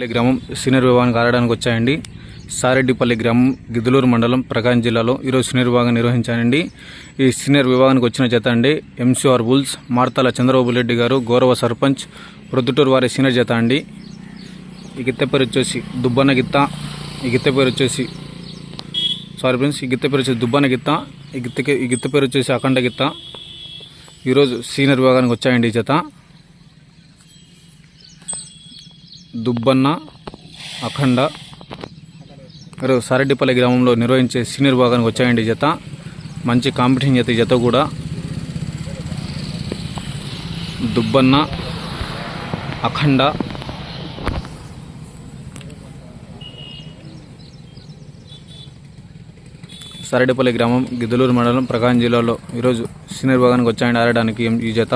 పల్లి గ్రామం సీనియర్ విభాగానికి ఆడడానికి వచ్చాయండి. సారెడ్డిపల్లి గ్రామం గిద్దలూరు మండలం ప్రకాశం జిల్లాలో ఈరోజు సీనియర్ విభాగం నిర్వహించానండి. ఈ సీనియర్ విభాగానికి వచ్చిన జత అండి ఎంసీఆర్ బుల్స్ మార్తాల చంద్రబాబు రెడ్డి గారు గౌరవ సర్పంచ్ ప్రొద్దుటూరు వారి సీనియర్ జత అండి. ఈ గిత్త పేరు వచ్చేసి దుబ్బన్న గిత్త. ఈ గిత్త పేరు వచ్చేసి ఈ గిత్త పేరు వచ్చేసి దుబ్బన్న గిత్త. ఈ గిత్త పేరు వచ్చేసి అఖండ గిత్త. ఈరోజు సీనియర్ విభాగానికి వచ్చాయండి ఈ జత. దుబ్బన్న అఖండ సారెడ్డిపల్లి గ్రామంలో నిర్వహించే సీనియర్ విభాగానికి వచ్చాయండి జత. మంచి కాంపిటీషన్ జత. జత కూడా దుబ్బన్న అఖండ సారెడ్డిపల్లి గ్రామం గిద్దలూరు మండలం ప్రకాశం జిల్లాలో ఈరోజు సీనియర్ విభాగానికి వచ్చాయండి ఆడడానికి ఈ జత.